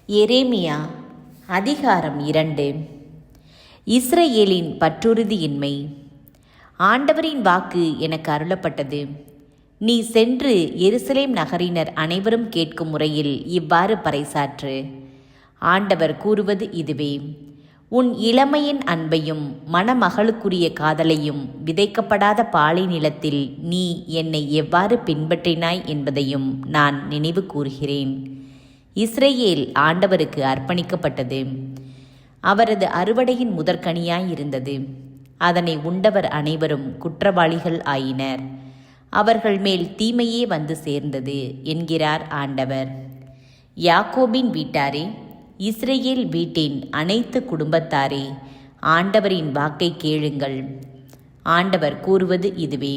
எரேமியா அதிகாரம் 2. இஸ்ரவேலின் பற்றுறுதியின்மை. ஆண்டவரின் வாக்கு எனக்கு அருளப்பட்டது. நீ சென்று எருசலேம் நகரினர் அனைவரும் கேட்கும் முறையில் இவ்வாறு பறைசாற்று. ஆண்டவர் கூறுவது இதுவே: உன் இளமையின் அன்பையும் மணமகளுக்குரிய காதலையும் விதைக்கப்படாத பாலை நிலத்தில் நீ என்னை எவ்வாறு பின்பற்றினாய் என்பதையும் நான் நினைவு கூறுகிறேன். இஸ்ரவேல் ஆண்டவருக்கு அர்ப்பணிக்கப்பட்டது. அவரது அறுவடையின் முதற்கனியாயிருந்தது. அதனை உண்டவர் அனைவரும் குற்றவாளிகள் ஆயினர். அவர்கள் மேல் தீமையே வந்து சேர்ந்தது என்கிறார் ஆண்டவர். யாக்கோபின் வீட்டாரே, இஸ்ரவேல் வீட்டின் அனைத்து குடும்பத்தாரே, ஆண்டவரின் வாக்கை கேளுங்கள். ஆண்டவர் கூறுவது இதுவே: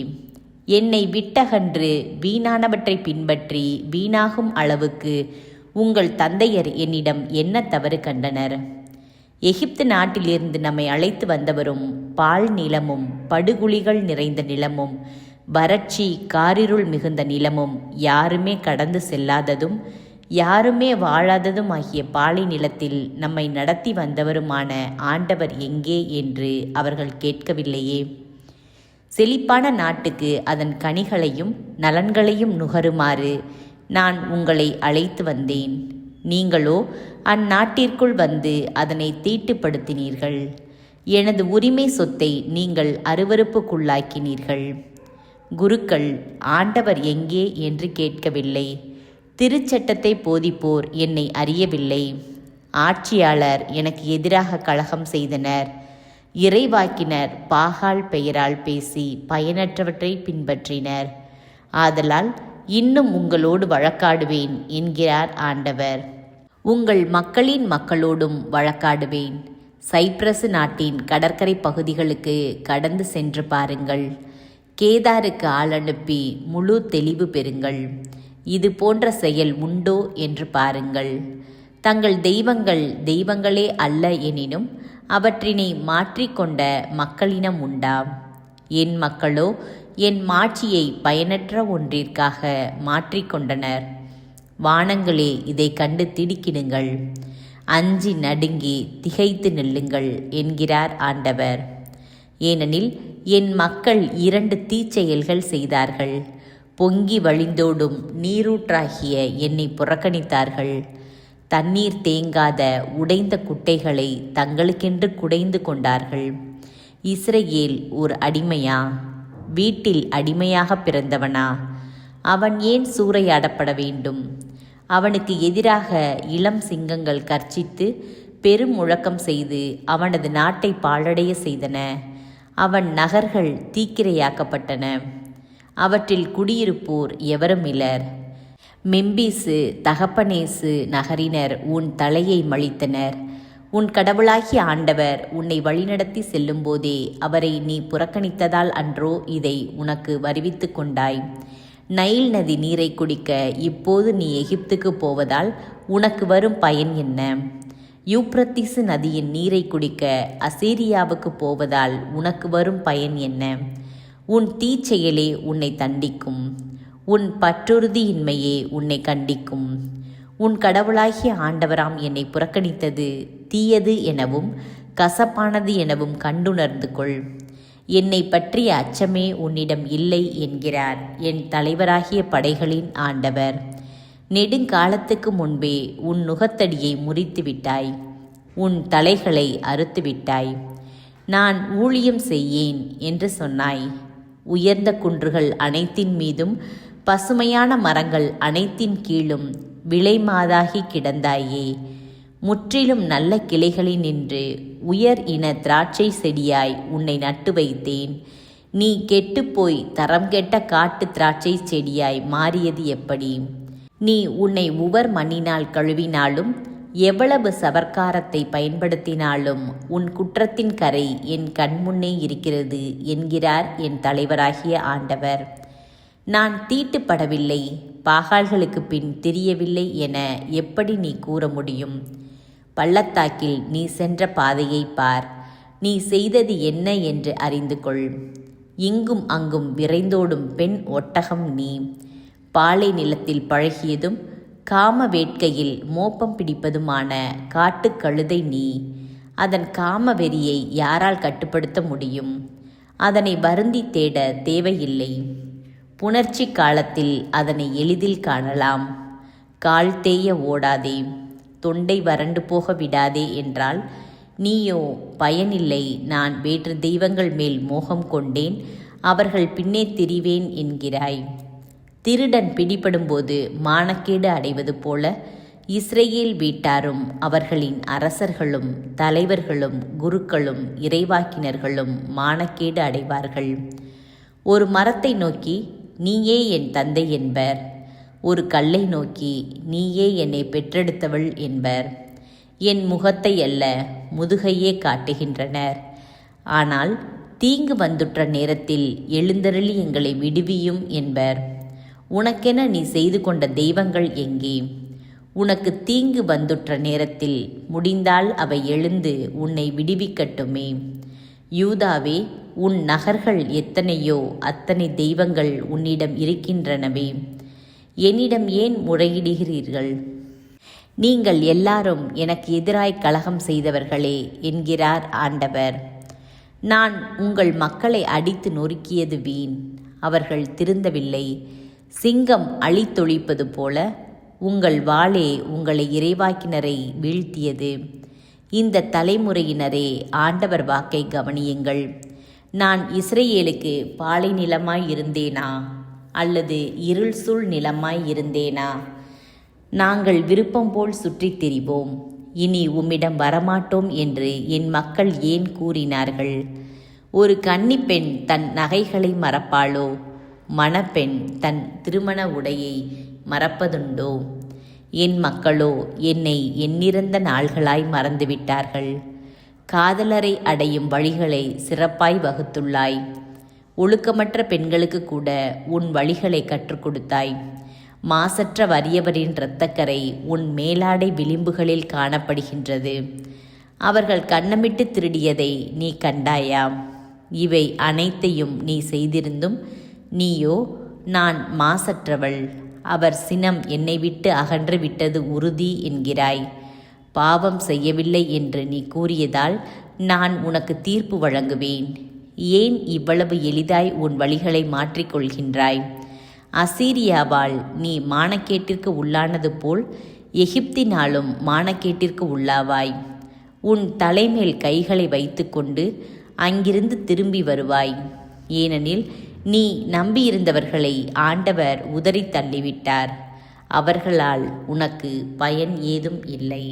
என்னை விட்டகன்று வீணானவற்றை பின்பற்றி வீணாகும் அளவுக்கு உங்கள் தந்தையர் என்னிடம் என்ன தவறு கண்டனர்? எகிப்து நாட்டிலிருந்து நம்மை அழைத்து வந்தவரும் பால் நிலமும் படுகுழிகள் நிறைந்த நிலமும் வறட்சி காரிருள் மிகுந்த நிலமும் யாருமே கடந்து செல்லாததும் யாருமே வாழாததும் ஆகிய பாலை நிலத்தில் நம்மை நடத்தி வந்தவருமான ஆண்டவர் எங்கே என்று அவர்கள் கேட்கவில்லையே? செழிப்பான நாட்டுக்கு அதன் கனிகளையும் நலன்களையும் நுகருமாறு நான் உங்களை அழைத்து வந்தேன். நீங்களோ அந்நாட்டிற்குள் வந்து அதனை தீட்டுப்படுத்தினீர்கள். எனது உரிமை சொத்தை நீங்கள் அருவருப்புக்குள்ளாக்கினீர்கள். குருக்கள் ஆண்டவர் எங்கே என்று கேட்கவில்லை. திருச்சட்டத்தை போதிப்போர் என்னை அறியவில்லை. ஆட்சியாளர் எனக்கு எதிராக கலகம் செய்தனர். இறைவாக்கினர் பாகால் பெயரால் பேசி பயனற்றவற்றை பின்பற்றினர். ஆதலால் இன்னும் உங்களோடு வழக்காடுவேன் என்கிறார் ஆண்டவர். உங்கள் மக்களின் மக்களோடும் வழக்காடுவேன். சைப்ரஸ் நாட்டின் கடற்கரை பகுதிகளுக்கு கடந்து சென்று பாருங்கள். கேதாருக்கு ஆள் அனுப்பி முழு தெளிவு பெறுங்கள். இது போன்ற செயல் உண்டோ என்று பாருங்கள். தங்கள் தெய்வங்கள் தெய்வங்களே அல்ல எனினும் அவற்றினை மாற்றிக்கொண்ட மக்களினம் உண்டாம். என் மக்களோ என் மாட்சியை பயனற்ற ஒன்றிற்காக மாற்றிக்கொண்டனர். வானங்களே, இதை கண்டு திடுக்கிடுங்கள். அஞ்சி நடுங்கி திகைத்து நில்லுங்கள் என்கிறார் ஆண்டவர். ஏனெனில் என் மக்கள் 2 தீச்செயல்கள் செய்தார்கள். பொங்கி வழிந்தோடும் நீரூற்றாகிய என்னை புறக்கணித்தார்கள். தண்ணீர் தேங்காத உடைந்த குட்டைகளை தங்களுக்கென்று குடைந்து கொண்டார்கள். இஸ்ரவேல் ஓர் அடிமையா? வீட்டில் அடிமையாக பிறந்தவனா? அவன் ஏன் சூறையாடப்பட வேண்டும்? அவனுக்கு எதிராக இளம் சிங்கங்கள் கர்ச்சித்து பெரும் முழக்கம் செய்து அவனது நாட்டை பாழடைய செய்தன. அவன் நகர்கள் தீக்கிரையாக்கப்பட்டன. அவற்றில் குடியிருப்போர் எவரும் இலர். மெம்பீசு தகப்பனேசு நகரினர் உன் தலையை மழித்தனர். உன் கடவுளாகிய ஆண்டவர் உன்னை வழிநடத்தி செல்லும்போதே அவரை நீ புறக்கணித்ததால் அன்றோ இதை உனக்கு வருவித்து கொண்டாய்? நைல் நதி நீரை குடிக்க இப்போது நீ எகிப்துக்கு போவதால் உனக்கு வரும் பயன் என்ன? யூப்ரத்தீசு நதியின் நீரை குடிக்க அசீரியாவுக்கு போவதால் உனக்கு வரும் பயன் என்ன? உன் தீச்செயலே உன்னை தண்டிக்கும். உன் பற்றுறுதியின்மையே உன்னை கண்டிக்கும். உன் கடவுளாகிய ஆண்டவராம் என்னை புறக்கணித்தது தீயது எனவும் கசப்பானது எனவும் கண்டுணர்ந்து கொள். என்னை பற்றிய அச்சமே உன்னிடம் இல்லை என்கிறார் என் தலைவராகிய படைகளின் ஆண்டவர். நெடுங்காலத்துக்கு முன்பே உன் நுகத்தடியை முறித்து விட்டாய். உன் தலைகளை அறுத்து விட்டாய். நான் ஊழியம் செய்யேன் என்று சொன்னாய். உயர்ந்த குன்றுகள் அனைத்தின் மீதும் பசுமையான மரங்கள் அனைத்தின் கீழும் விலைமாதாகி கிடந்தாயே. முற்றிலும் நல்ல கிளைகளில் நின்று உயர் இன திராட்சை செடியாய் உன்னை நட்டு வைத்தேன். நீ கெட்டுப்போய் தரம் கெட்ட காட்டு திராட்சை செடியாய் மாறியது எப்படி? நீ உன்னை உவர் மண்ணினால் கழுவினாலும் எவ்வளவு சவர்க்காரத்தை பயன்படுத்தினாலும் உன் குற்றத்தின் கரை என் கண்முன்னே இருக்கிறது என்கிறார் என் தலைவராகிய ஆண்டவர். நான் தீட்டுப்படவில்லை, பாகால்களுக்கு பின் திரியவில்லை என எப்படி நீ கூற முடியும்? பள்ளத்தாக்கில் நீ சென்ற பாதையை பார். நீ செய்தது என்ன என்று அறிந்து கொள். இங்கும் அங்கும் விரைந்தோடும் பெண் ஒட்டகம் நீ. பாலை நிலத்தில் பழகியதும் காம வேட்கையில் மோப்பம் பிடிப்பதுமான காட்டுக்கழுதை நீ. அதன் காம வெறியை யாரால் கட்டுப்படுத்த முடியும்? அதனை வருந்தி தேட தேவையில்லை. புணர்ச்சி காலத்தில் அதனை எளிதில் காணலாம். கால் தேய ஓடாதே, தொண்டை வறண்டு போக விடாதே என்றால், நீயோ பயனில்லை, நான் வேற்று தெய்வங்கள் மேல் மோகம் கொண்டேன், அவர்கள் பின்னே திரிவேன் என்கிறாய். திருடன் பிடிபடும்போது மானக்கேடு அடைவது போல இஸ்ரேல் வீட்டாரும் அவர்களின் அரசர்களும் தலைவர்களும் குருக்களும் இறைவாக்கினர்களும் மானக்கேடு அடைவார்கள். ஒரு மரத்தை நோக்கி நீயே என் தந்தை என்பர், ஒரு கல்லை நோக்கி நீயே என்னை பெற்றெடுத்தவள் என்பர். என் முகத்தை அல்ல முதுகையே காட்டுகின்றனர். ஆனால் தீங்கு வந்துற்ற நேரத்தில் எழுந்தருளி எங்களை விடுவியும் என்பர். உனக்கென நீ செய்து கொண்ட தெய்வங்கள் எங்கே? உனக்கு தீங்கு வந்துற்ற நேரத்தில் முடிந்தால் அவை எழுந்து உன்னை விடுவிக்கட்டுமே. யூதாவே, உன் நகர்கள் எத்தனையோ அத்தனை தெய்வங்கள் உன்னிடம் இருக்கின்றனவே, என்னிடம் ஏன் முறையிடுகிறீர்கள்? நீங்கள் எல்லாரும் எனக்கு எதிராய் கலகம் செய்தவர்களே என்கிறார் ஆண்டவர். நான் உங்கள் மக்களை அடித்து நொறுக்கியது வீண், அவர்கள் திருந்தவில்லை. சிங்கம் அழித்தொழிப்பது போல உங்கள் வாளே உங்களை இறைவாக்கினரை வீழ்த்தியது. இந்த தலைமுறையினரே, ஆண்டவர் வாக்கை கவனியுங்கள். நான் இஸ்ரேலுக்கு பாலை நிலமாய் இருந்தேனா அல்லது இருள் சூழ் நிலமாய் இருந்தேனா? நாங்கள் விருப்பம் போல் சுற்றித் திரிவோம், இனி உம்மிடம் வரமாட்டோம் என்று என் மக்கள் ஏன் கூறினார்கள்? ஒரு கன்னிப்பெண் தன் நகைகளை மறப்பாளோ? மணப்பெண் தன் திருமண உடையை மறப்பதுண்டோ? என் மக்களோ என்னை எண்ணிறந்த நாள்களாய் மறந்துவிட்டார்கள். காதலரை அடையும் வழிகளை சிறப்பாய் வகுத்துள்ளாய். ஒழுக்கமற்ற பெண்களுக்கு கூட உன் வழிகளை கற்றுக் கொடுத்தாய். மாசற்ற வறியவரின் இரத்தக்கரை உன் மேலாடை விளிம்புகளில் காணப்படுகின்றது. அவர்கள் கன்னமிட்டு திருடியதை நீ கண்டாயா? இவை அனைத்தையும் நீ செய்திருந்தும் நீயோ, நான் மாசற்றவள், அவர் சினம் என்னை விட்டு அகன்று விட்டது உறுதி என்கிறாய். பாவம் செய்யவில்லை என்று நீ கூறியதால் நான் உனக்கு தீர்ப்பு வழங்குவேன். ஏன் இவ்வளவு எளிதாய் உன் வழிகளை மாற்றிக்கொள்கின்றாய்? அசீரியாவால் நீ மானக்கேட்டிற்கு உள்ளானது போல் எகிப்தினாலும் மானக்கேட்டிற்கு உள்ளாவாய். உன் தலைமேல் கைகளை வைத்துக்கொண்டு அங்கிருந்து திரும்பி வருவாய். ஏனெனில் நீ நம்பியிருந்தவர்களை ஆண்டவர் உதறி தள்ளிவிட்டார். அவர்களால் உனக்கு பயன் ஏதும் இல்லை.